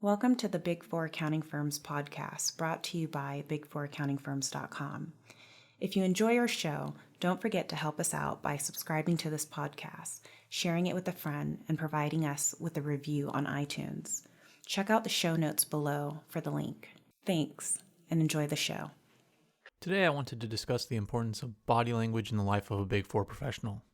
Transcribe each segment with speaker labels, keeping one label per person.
Speaker 1: Welcome to the Big Four Accounting Firms podcast, brought to you by big4accountingfirms.com. If you enjoy our show, don't forget to help us out by subscribing to this podcast, sharing it with a friend, and providing us with a review on iTunes. Check out the show notes below for the link. Thanks, and enjoy the show.
Speaker 2: Today I wanted to discuss the importance of body language in the life of a Big Four professional.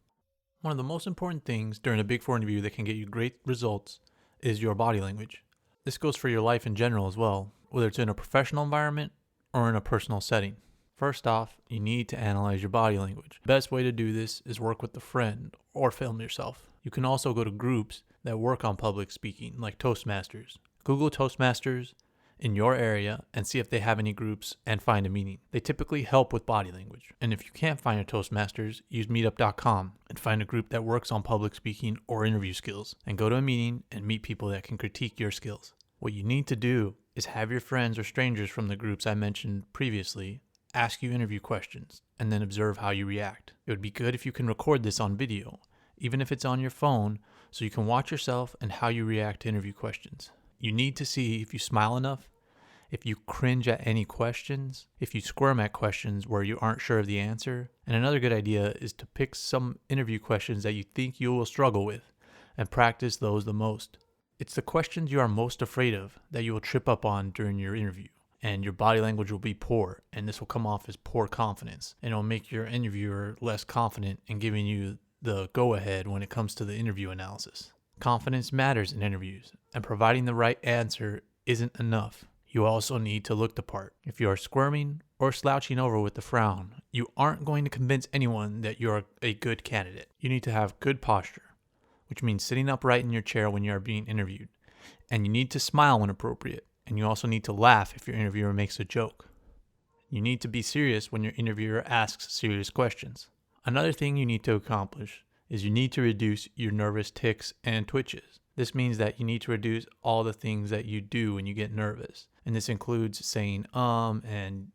Speaker 2: One of the most important things during a Big Four interview that can get you great results is your body language. This goes for your life in general as well, whether it's in a professional environment or in a personal setting. First off, you need to analyze your body language. The best way to do this is work with a friend or film yourself. You can also go to groups that work on public speaking, like Toastmasters. Google Toastmasters in your area and see if they have any groups and find a meeting. They typically help with body language. And if you can't find a Toastmasters, use meetup.com and find a group that works on public speaking or interview skills, and go to a meeting and meet people that can critique your skills. What you need to do is have your friends or strangers from the groups I mentioned previously ask you interview questions and then observe how you react. It would be good if you can record this on video, even if it's on your phone, so you can watch yourself and how you react to interview questions. You need to see if you smile enough, if you cringe at any questions, if you squirm at questions where you aren't sure of the answer. And another good idea is to pick some interview questions that you think you will struggle with and practice those the most. It's the questions you are most afraid of that you will trip up on during your interview, and your body language will be poor, and this will come off as poor confidence, and it'll make your interviewer less confident in giving you the go-ahead when it comes to the interview analysis. Confidence matters in interviews, and providing the right answer isn't enough. You also need to look the part. If you are squirming or slouching over with a frown, you aren't going to convince anyone that you're a good candidate. You need to have good posture, which means sitting upright in your chair when you are being interviewed. And you need to smile when appropriate. And you also need to laugh if your interviewer makes a joke. You need to be serious when your interviewer asks serious questions. Another thing you need to accomplish is you need to reduce your nervous tics and twitches. This means that you need to reduce all the things that you do when you get nervous. And this includes saying and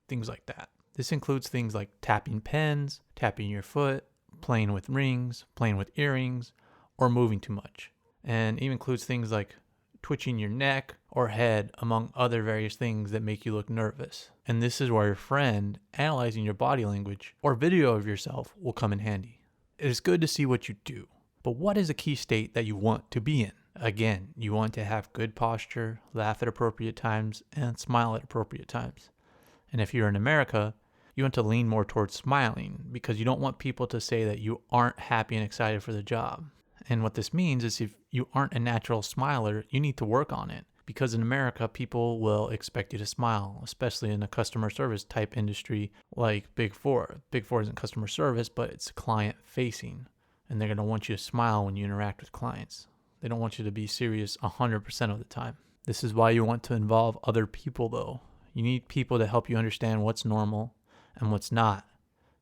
Speaker 2: things like that. This includes things like tapping pens, tapping your foot, playing with rings, playing with earrings, or moving too much. And it even includes things like twitching your neck or head, among other various things that make you look nervous. And this is where your friend analyzing your body language or video of yourself will come in handy. It is good to see what you do, but what is a key state that you want to be in? Again, you want to have good posture, laugh at appropriate times, and smile at appropriate times. And if you're in America, you want to lean more towards smiling because you don't want people to say that you aren't happy and excited for the job. And what this means is if you aren't a natural smiler, you need to work on it. Because in America, people will expect you to smile, especially in a customer service type industry like Big Four. Big Four isn't customer service, but it's client facing. And they're going to want you to smile when you interact with clients. They don't want you to be serious 100% of the time. This is why you want to involve other people though. You need people to help you understand what's normal and what's not,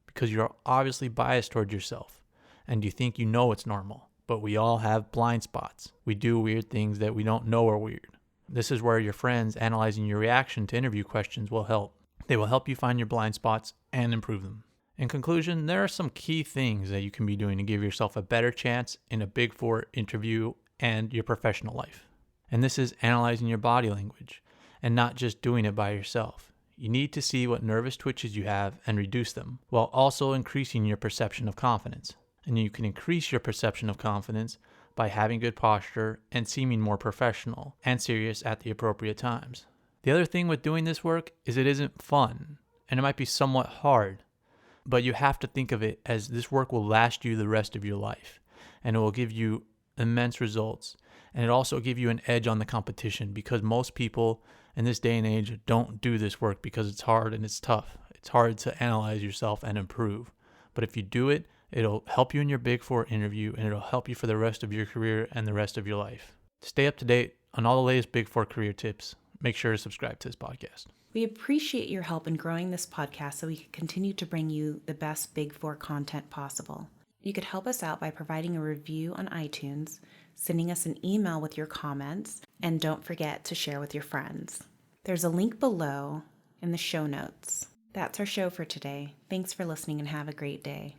Speaker 2: because you're obviously biased toward yourself and you think you know it's normal, but we all have blind spots. We do weird things that we don't know are weird. This is where your friends analyzing your reaction to interview questions will help. They will help you find your blind spots and improve them. In conclusion, there are some key things that you can be doing to give yourself a better chance in a Big Four interview and your professional life. And this is analyzing your body language and not just doing it by yourself. You need to see what nervous twitches you have and reduce them, while also increasing your perception of confidence. And you can increase your perception of confidence by having good posture and seeming more professional and serious at the appropriate times. The other thing with doing this work is it isn't fun, and it might be somewhat hard, but you have to think of it as this work will last you the rest of your life, and it will give you immense results, and it also give you an edge on the competition, because most people in this day and age don't do this work because it's hard and it's tough. It's hard to analyze yourself and improve. But if you do it, it'll help you in your Big Four interview, and it'll help you for the rest of your career and the rest of your life. To stay up to date on all the latest Big Four career tips, make sure to subscribe to this podcast.
Speaker 1: We appreciate your help in growing this podcast so we can continue to bring you the best Big Four content possible. You could help us out by providing a review on iTunes, sending us an email with your comments, and don't forget to share with your friends. There's a link below in the show notes. That's our show for today. Thanks for listening and have a great day.